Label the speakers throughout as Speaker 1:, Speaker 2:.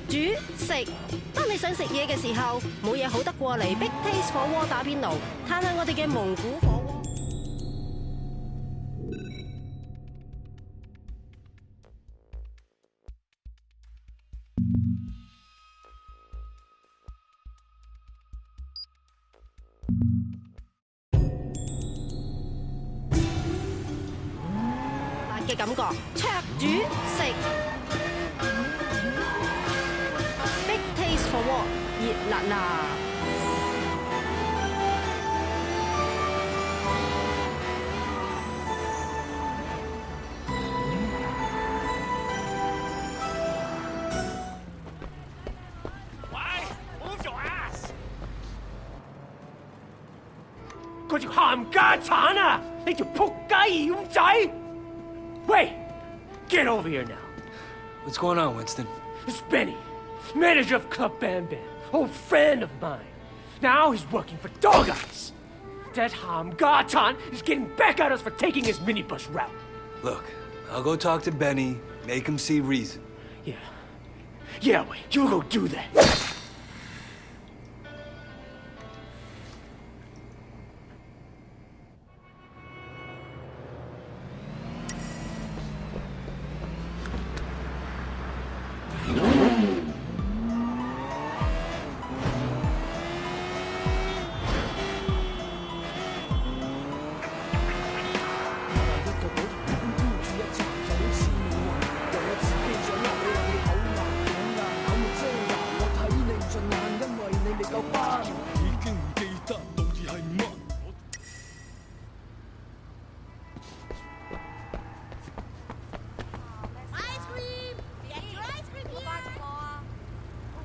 Speaker 1: 煮食。當你想食嘢嘅時候，冇嘢好得過嚟 Big Taste 火鍋打邊爐，嘆下我哋嘅蒙古火鍋。辣嘅感覺，灼煮食。火鍋熱辣辣，
Speaker 2: 喂 ，move your ass！ 嗰條冚家鏟啊！你條仆街妖仔！喂 ，get over here now！
Speaker 3: What's going on, Winston?
Speaker 2: It's Benny.Manager of Club Bam Bam, old friend of mine. Now he's working for Dog Eyes. That Hamgatan is getting back at us for taking his minibus route.
Speaker 3: Look, I'll go talk to Benny, make him see reason.
Speaker 2: Yeah, wait, you go do that.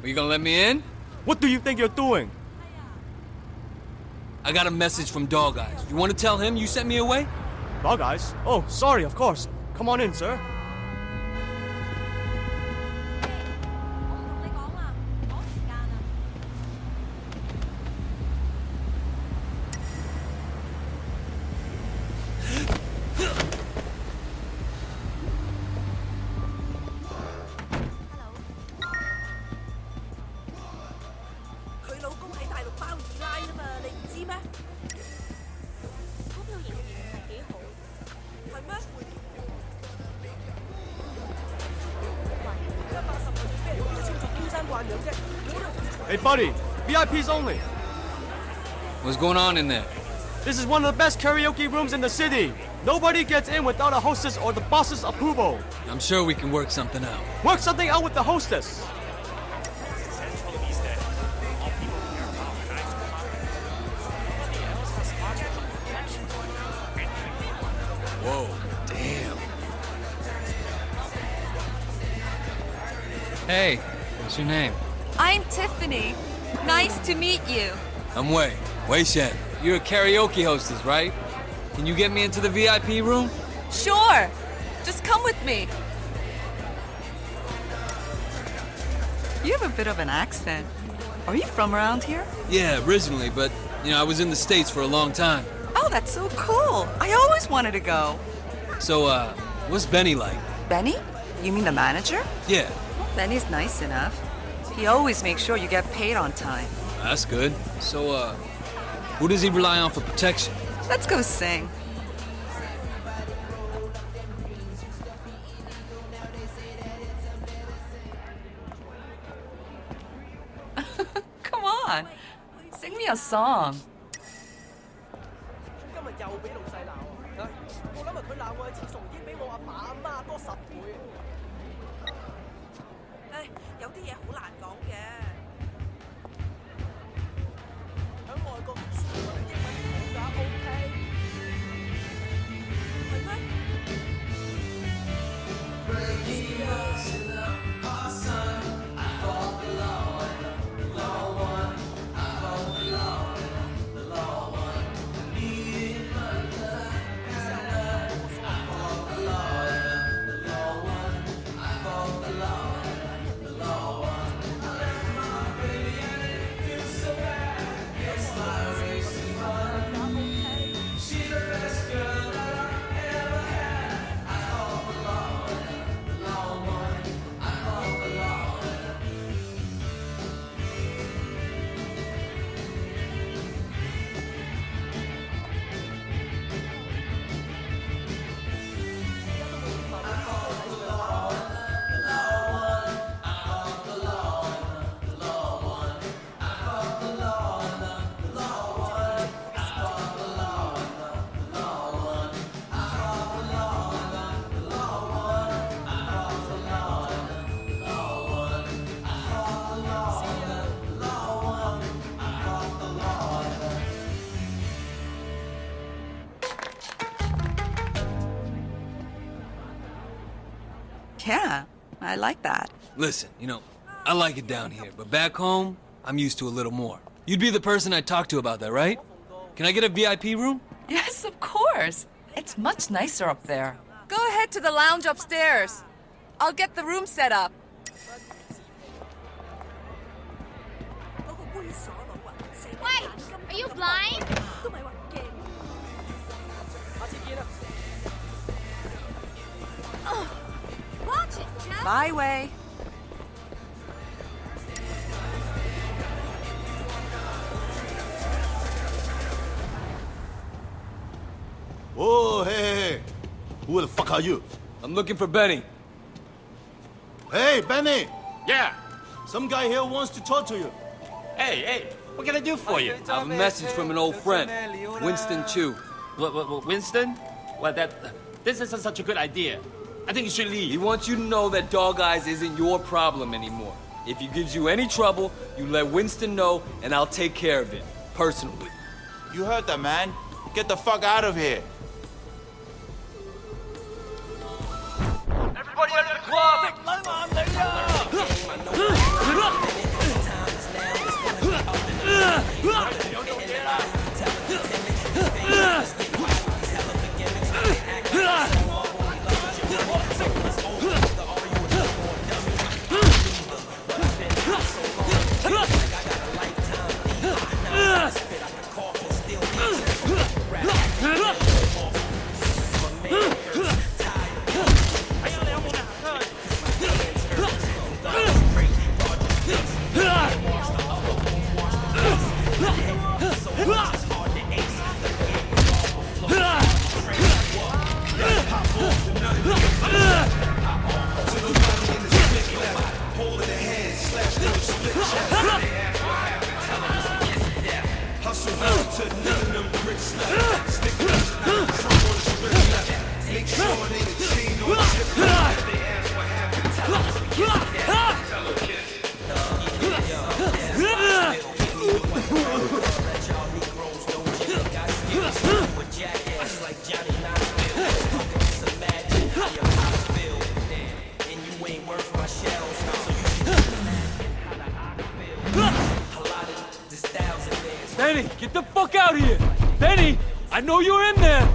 Speaker 3: Are you gonna let me in?
Speaker 4: What do you think you're doing?
Speaker 3: I got a message from Dog Eyes. You want to tell him you sent me away?
Speaker 4: Dog Eyes? Oh, sorry, of course. Come on in, sir. Hey, buddy. VIPs only.
Speaker 3: What's going on in there?
Speaker 4: This is one of the best karaoke rooms in the city. Nobody gets in without a hostess or the boss's approval.
Speaker 3: I'm sure we can work something out.
Speaker 4: Work something out with the hostess.
Speaker 3: Whoa, damn. Hey, what's your name?
Speaker 5: I'm Tiffany. Nice to meet you.
Speaker 3: I'm Wei Shen. You're a karaoke hostess, right? Can you get me into the VIP room?
Speaker 5: Sure. Just come with me. You have a bit of an accent. Are you from around here?
Speaker 3: Yeah, originally, but, I was in the States for a long time.
Speaker 5: Oh, that's so cool. I always wanted to go.
Speaker 3: So, what's Benny like?
Speaker 5: Benny? You mean the manager?
Speaker 3: Yeah.
Speaker 5: Benny's nice enough. He always makes sure you get paid on time.
Speaker 3: That's good. So, who does he rely on for protection?
Speaker 5: Let's go sing. Come on. Sing me a song.
Speaker 2: 今日又俾老細鬧啊！我諗佢鬧我嘅次數已經比我阿爸阿媽多10倍。
Speaker 6: 唉，有啲嘢好難講嘅。
Speaker 2: 喺外國讀書，我哋英文好㗎，OK。
Speaker 6: 係咩？
Speaker 5: Yeah, I like that.
Speaker 3: Listen, I like it down here, but back home, I'm used to a little more. You'd be the person I'd talk to about that, right? Can I get a VIP room?
Speaker 5: Yes, of course. It's much nicer up there.
Speaker 7: Go ahead to the lounge upstairs. I'll get the room set up.
Speaker 6: 嗰個猥瑣佬啊，成個
Speaker 8: Wait,
Speaker 6: 眼金
Speaker 8: are you
Speaker 6: 金
Speaker 8: blind?
Speaker 6: 都咪話唔驚。下次見啦。
Speaker 8: Watch it, Jeff.
Speaker 5: Bye, Wei.
Speaker 9: Whoa, hey. Who the fuck are you?
Speaker 3: I'm looking for Benny.
Speaker 9: Hey, Benny!
Speaker 10: Yeah.
Speaker 9: Some guy here wants to talk to you.
Speaker 10: Hey, what can I do for you?
Speaker 3: I have a message from an old friend, Winston Chu.
Speaker 10: Winston? Well, this isn't such a good idea. I think you should
Speaker 3: He
Speaker 10: leave.
Speaker 3: wants you to know that Dog Eyes isn't your problem anymore. If he gives you any trouble, you let Winston know, and I'll take care of it, personally.
Speaker 11: You heard that, man. Get the fuck out of here.
Speaker 10: Everybody out of the club!
Speaker 3: Benny, get the fuck out of here! Benny, I know you're in there!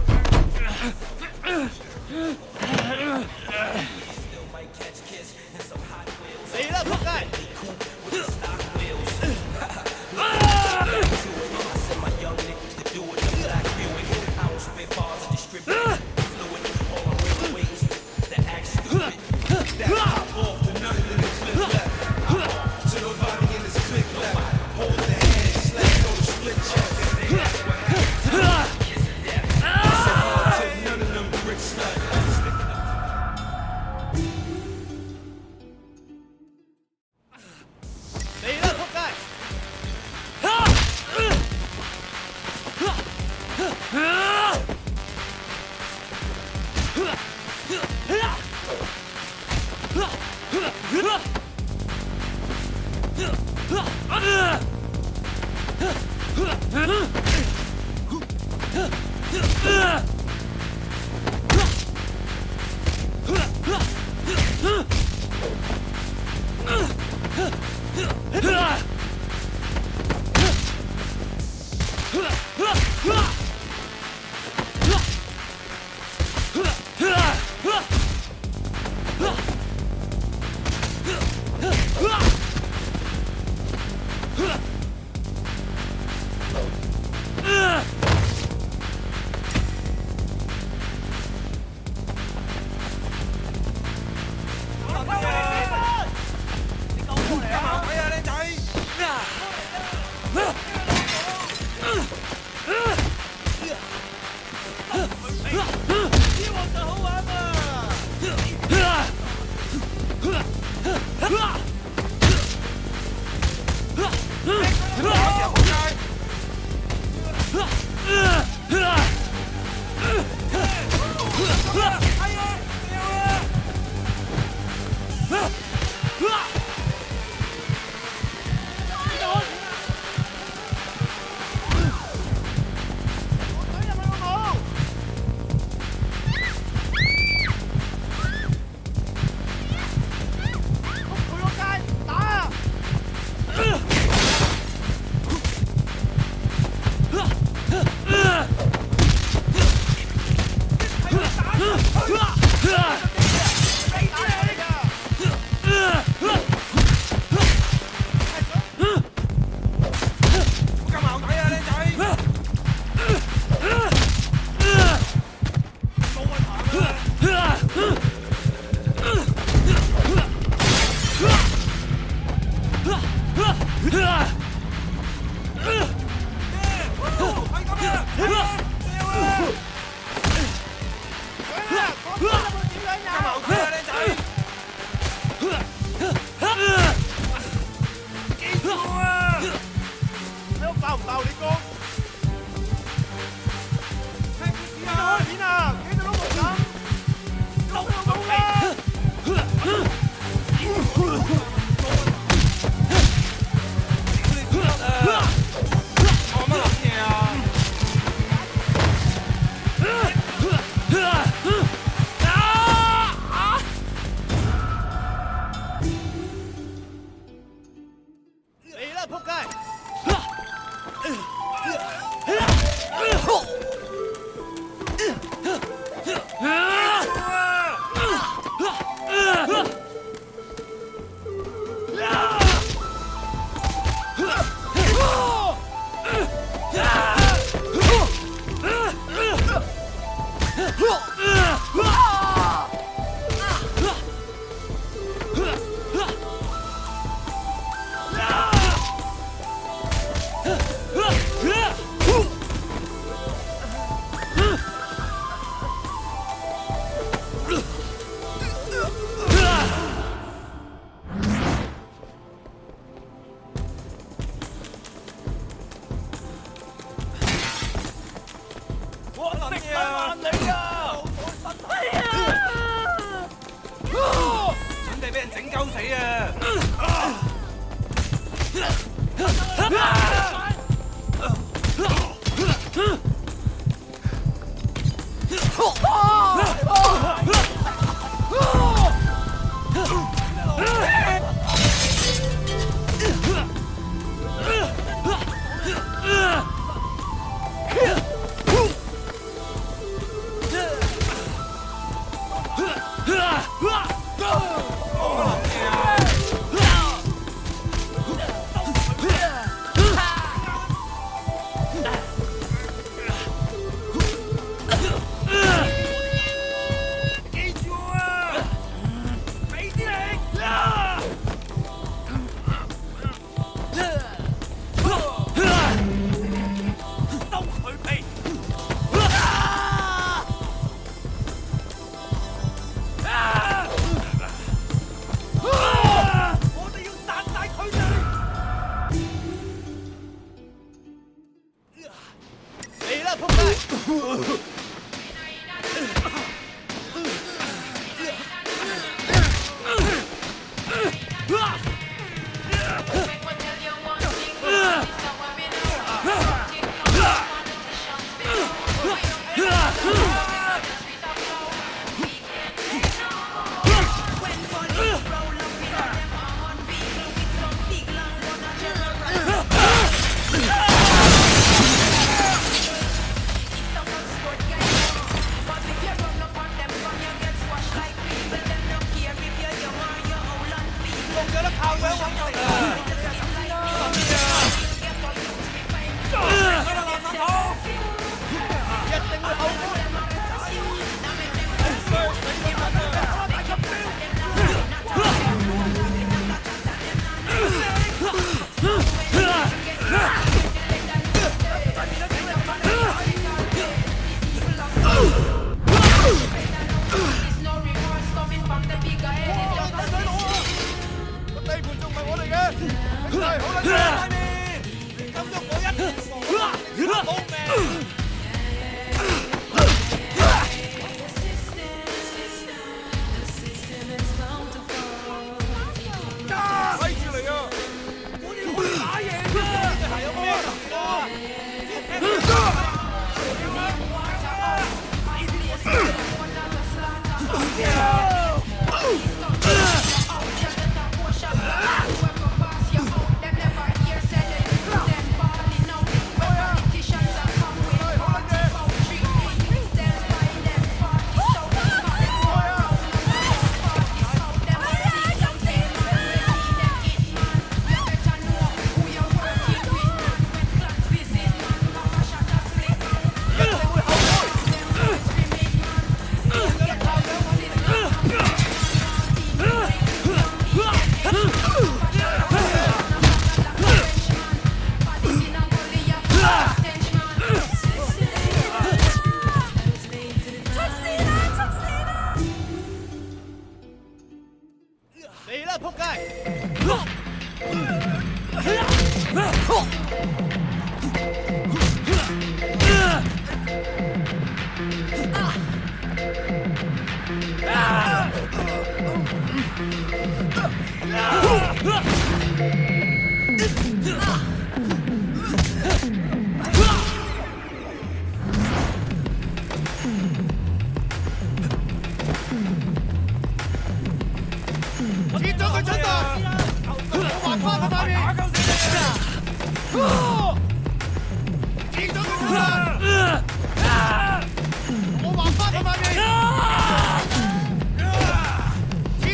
Speaker 12: 見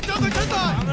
Speaker 12: 咗佢出嚟！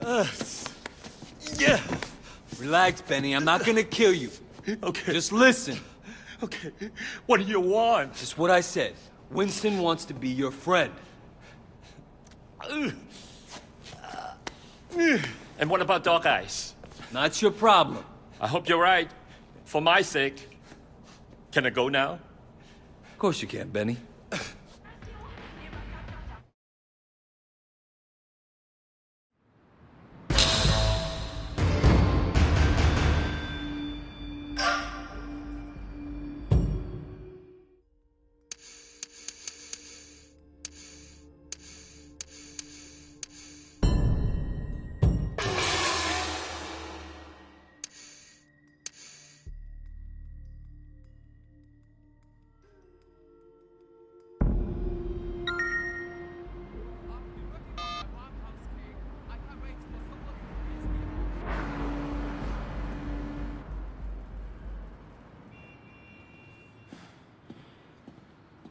Speaker 3: Yeah. Relax, Benny. I'm not gonna kill you.
Speaker 10: Okay.
Speaker 3: Just listen.
Speaker 10: Okay. What do you want?
Speaker 3: Just what I said. Winston wants to be your friend.
Speaker 10: And what about Dog Eyes?
Speaker 3: Not your problem.
Speaker 10: I hope you're right. For my sake. Can I go now?
Speaker 3: Of course you can, Benny.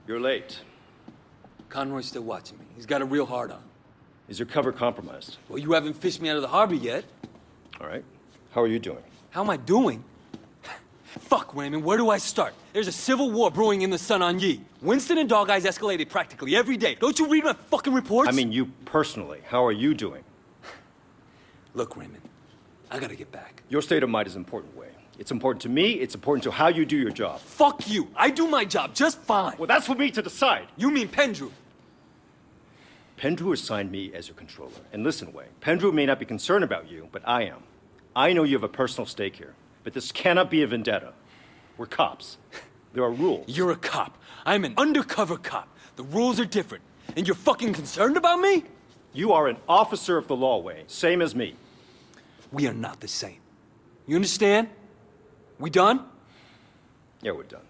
Speaker 12: You're late.
Speaker 3: Conroy's still watching me. He's got a real hard on.
Speaker 12: Is your cover compromised?
Speaker 3: Well, you haven't fished me out of the harbor yet.
Speaker 12: All right. How are you doing?
Speaker 3: How am I doing? Fuck, Raymond, where do I start? There's a civil war brewing in the Sun on Yi. Winston and Dog Eyes escalated practically every day. Don't you read my fucking reports?
Speaker 12: I mean, you personally. How are you doing?
Speaker 3: Look, Raymond, I gotta get back.
Speaker 12: Your state of mind is important, Way. It's important to me. It's important to how you do your job.
Speaker 3: Fuck you. I do my job just fine.
Speaker 12: Well, that's for me to decide.
Speaker 3: You mean Pendrew?
Speaker 12: Pendrew assigned me as your controller. And listen, Way, Pendrew may not be concerned about you, but I am. I know you have a personal stake here, but this cannot be a vendetta. We're cops. There are rules.
Speaker 3: You're a cop. I'm an undercover cop. The rules are different. And you're fucking concerned about me?
Speaker 12: You are an officer of the law, Way, same as me.
Speaker 3: We are not the same. You understand? We done?
Speaker 12: Yeah, we're done.